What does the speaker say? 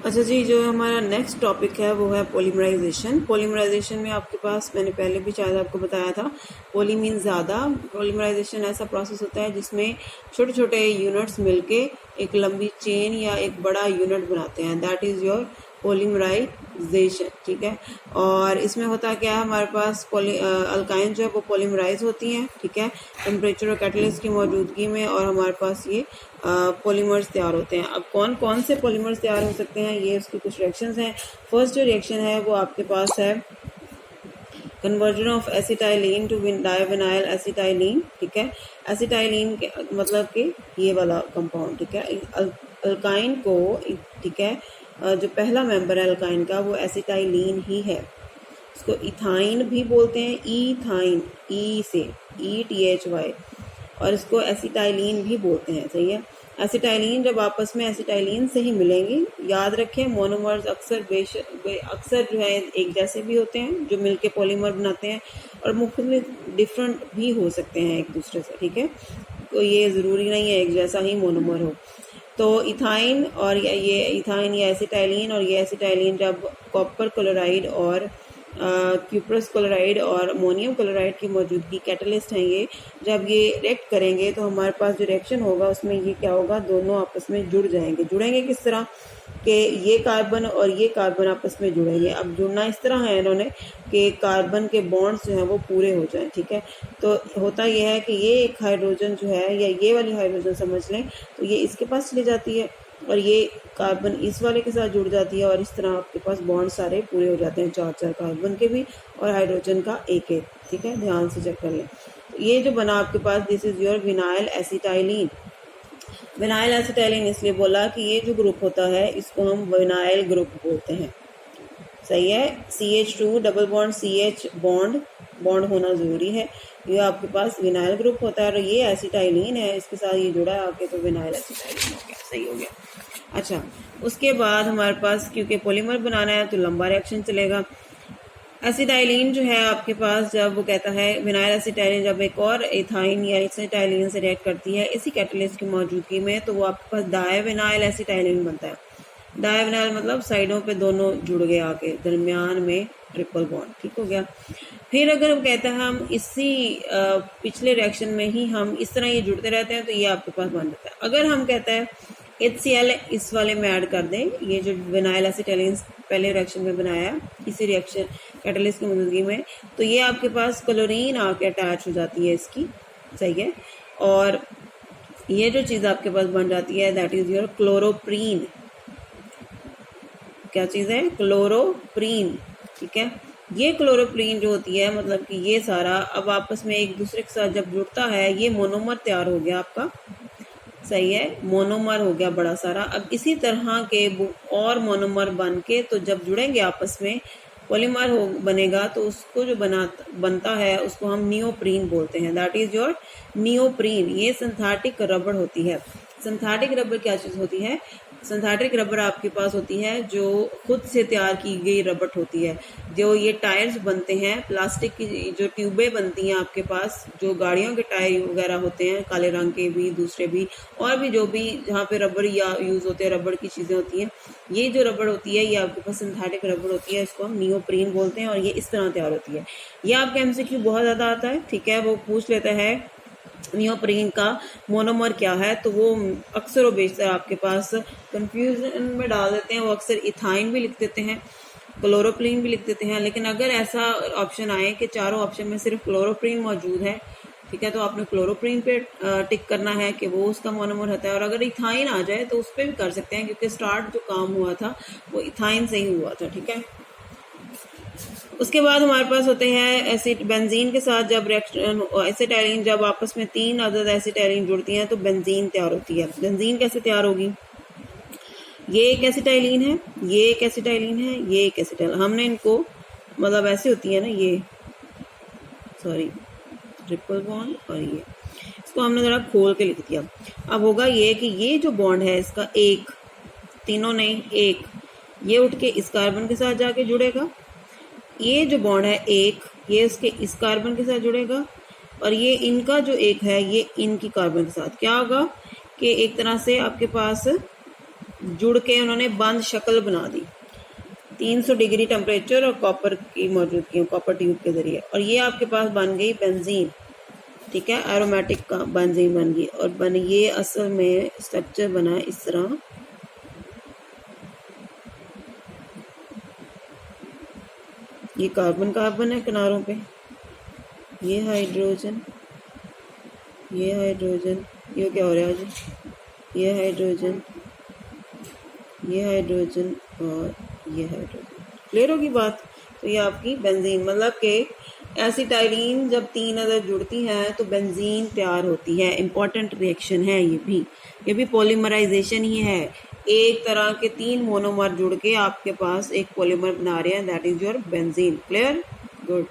अच्छा जी, जो हमारा नेक्स्ट टॉपिक है वो है पॉलीमराइजेशन। पॉलीमराइजेशन में आपके पास मैंने पहले भी शायद आपको बताया था, पॉली मीन ज़्यादा। पॉलीमराइजेशन ऐसा प्रोसेस होता है जिसमें छोटे छोटे यूनिट्स मिलके एक लंबी चेन या एक बड़ा यूनिट बनाते हैं, दैट इज़ योर पॉलीमराइजेशन। ठीक है, और इसमें होता क्या है, हमारे पास अल्काइन जो है वो पॉलीमराइज होती हैं, ठीक है, टेम्परेचर और कैटलिस्ट की मौजूदगी में, और हमारे पास ये पॉलीमर्स तैयार होते हैं। अब कौन कौन से पॉलीमर्स तैयार हो सकते हैं, ये उसके कुछ रिएक्शंस हैं। फर्स्ट जो रिएक्शन है वो आपके पास है conversion of acetylene to divinyl acetylene. ठीक है, एसिटाइलिन के मतलब कि ये वाला कंपाउंड, ठीक है, अल्काइन को, ठीक है, जो पहला मेंबर है अल्काइन का वो एसिटाइलिन ही है। इसको इथाइन भी बोलते हैं, ईथाइन, ई से ETHY, और इसको एसिटाइलिन भी बोलते हैं। सही है, एसिटाइलिन जब आपस में एसिटाइलिन से ही मिलेंगे, याद रखें मोनोमर्स अक्सर जो है एक जैसे भी होते हैं जो मिलके पॉलीमर बनाते हैं, और मुख्तलिफ डिफरेंट भी हो सकते हैं एक दूसरे से। ठीक है, तो ये ज़रूरी नहीं है एक जैसा ही मोनोमर हो। तो इथाइन और ये इथाइन या एसिटाइलिन और ये एसिटाइलिन जब कॉपर क्लोराइड और क्यूप्रस क्लोराइड और अमोनियम क्लोराइड की मौजूदगी, कैटलिस्ट हैं ये, जब ये रिएक्ट करेंगे तो हमारे पास जो रिएक्शन होगा उसमें ये क्या होगा, दोनों आपस में जुड़ जाएंगे। जुड़ेंगे किस तरह कि ये कार्बन और ये कार्बन आपस में जुड़ेंगे। अब जुड़ना इस तरह है इन्होंने कि कार्बन के बॉन्ड्स जो हैं वो पूरे हो जाएं। ठीक है, तो होता यह है कि ये एक हाइड्रोजन जो है, या ये वाली हाइड्रोजन समझ लें, तो ये इसके पास चली जाती है और ये कार्बन इस वाले के साथ जुड़ जाती है, और इस तरह आपके पास बॉन्ड सारे पूरे हो जाते हैं, 4 कार्बन के भी और हाइड्रोजन का एक। ठीक है, ध्यान से चेक कर लें। तो ये जो बना आपके पास, this is your vinyl acetylene. Vinyl acetylene इसलिए बोला कि ये जो ग्रुप होता है इसको हम विनाइल ग्रुप बोलते हैं। सही है, CH2 double bond CH bond होना ज़रूरी है। ये आपके पास विनाइल ग्रुप होता है, और ये एसिटाइलिन है, इसके साथ ये जुड़ा है आके, तो विनाइल एसिटाइलिन हो गया। सही हो गया। अच्छा, उसके बाद हमारे पास क्योंकि पॉलीमर बनाना है तो लंबा रिएक्शन चलेगा। एसिटाइलिन जो है आपके पास, जब वो कहता है विनाइल एसिटाइलिन जब एक और इथाइन या एसिटाइलिन से रिएक्ट करती है इसी कैटलिस्ट की मौजूदगी में, तो वो आपके पास डाइविनाइल एसिटाइलिन बनता है। डाइविनाइल मतलब साइडों पे दोनों जुड़ गए आके, दरमियान में ट्रिपल बॉन्ड। ठीक हो गया। फिर अगर हम कहते हैं हम इसी पिछले रिएक्शन में ही हम इस तरह ये जुड़ते रहते हैं, तो ये आपके पास बन जाता है। अगर हम कहते हैं HCl इस वाले में ऐड कर दें, ये जो विनाइल एसिटाइलिन पहले रिएक्शन में बनाया इसी रिएक्शन कैटलिस्ट की मौजूदगी में, तो ये आपके पास क्लोरीन आके अटैच हो जाती है इसकी। सही है, और ये जो चीज़ आपके पास बन जाती है दैट इज योर क्लोरोप्रीन। क्या चीज़ है? क्लोरोप्रीन। ठीक है, ये क्लोरोप्रीन जो होती है, मतलब कि ये सारा अब आपस में एक दूसरे के साथ जब जुड़ता है, ये मोनोमर तैयार हो गया आपका। सही है, मोनोमर हो गया बड़ा सारा। अब इसी तरह के और मोनोमर बन के, तो जब जुड़ेंगे आपस में पॉलीमर बनेगा, तो उसको जो बनता है उसको हम नियोप्रीन बोलते हैं, दैट इज योर नियोप्रीन। ये सिंथेटिक रबड़ होती है। सिंथेटिक रबड़ क्या चीज़ होती है? सिंथेटिक रबड़ आपके पास होती है जो खुद से तैयार की गई रबड़ होती है। जो ये टायर्स बनते हैं, प्लास्टिक की जो ट्यूबें बनती हैं आपके पास, जो गाड़ियों के टायर वगैरह होते हैं, काले रंग के भी, दूसरे भी, और भी जो भी जहाँ पे रबड़ या यूज़ होते हैं, रबड़ की चीज़ें होती हैं, ये जो रबड़ होती है ये आपके पास सिंथेटिक रबड़ होती है, इसको हम नियोप्रीन बोलते हैं, और ये इस तरह तैयार होती है। ये आपके MCQ बहुत ज़्यादा आता है। ठीक है, वो पूछ लेता है नियोप्रीन का मोनोमर क्या है, तो वो अक्सर और बेशतर आपके पास कंफ्यूजन में डाल देते हैं। वो अक्सर इथाइन भी लिख देते हैं, क्लोरोप्रीन भी लिख देते हैं, लेकिन अगर ऐसा ऑप्शन आए कि चारों ऑप्शन में सिर्फ क्लोरोप्रीन मौजूद है, ठीक है, तो आपने क्लोरोप्रीन पे टिक करना है कि वो उसका मोनोमर होता है। और अगर इथाइन आ जाए तो उस पर भी कर सकते हैं, क्योंकि स्टार्ट जो काम हुआ था वो इथाइन से ही हुआ था। ठीक है, उसके बाद हमारे पास होते हैं एसिड बेंजीन के साथ जब रिएक्शन एसिटाइलिन, जब आपस में 3 अदद एसिटाइलिन जुड़ती हैं तो बेंजीन तैयार होती है। बेंजीन कैसे तैयार होगी? ये एक एसिटाइलिन है, ये एक एसिटाइलिन है, ये एक एसिटाइलिन, हमने इनको मतलब ऐसे होती है ना, ये सॉरी ट्रिपल बॉन्ड, और ये इसको हमने ज़रा खोल के लिख दिया। अब होगा ये कि ये जो बॉन्ड है इसका एक, तीनों नहीं एक, ये उठ के इस कार्बन के साथ जाके जुड़ेगा। ये जो बॉन्ड है एक, ये इसके इस कार्बन के साथ जुड़ेगा, और ये इनका जो एक है ये इनकी कार्बन के साथ। क्या होगा कि एक तरह से आपके पास जुड़ के उन्होंने बंद शक्ल बना दी 300 डिग्री टेम्परेचर और कॉपर की मौजूदगी, कॉपर ट्यूब के ज़रिए, और ये आपके पास बन गई बेंजीन। ठीक है, एरोमेटिक का बेंजीन बन गई, और ये असल में स्ट्रक्चर बना है इस तरह। ये कार्बन कार्बन है किनारों पे, ये हाइड्रोजन, ये हाइड्रोजन, ये क्या हो रहा है जी, ये हाइड्रोजन, ये हाइड्रोजन और ये हाइड्रोजन। क्लियर होगी बात। तो ये आपकी बेंजीन, मतलब कि एसिटाइलिन जब 3 अदर जुड़ती हैं तो बेंजीन तैयार होती है। इंपॉर्टेंट रिएक्शन है ये भी पॉलीमराइजेशन ही है। एक तरह के 3 मोनोमर जुड़ के आपके पास एक पॉलीमर बना रहे हैं, that is your benzene. Clear, good.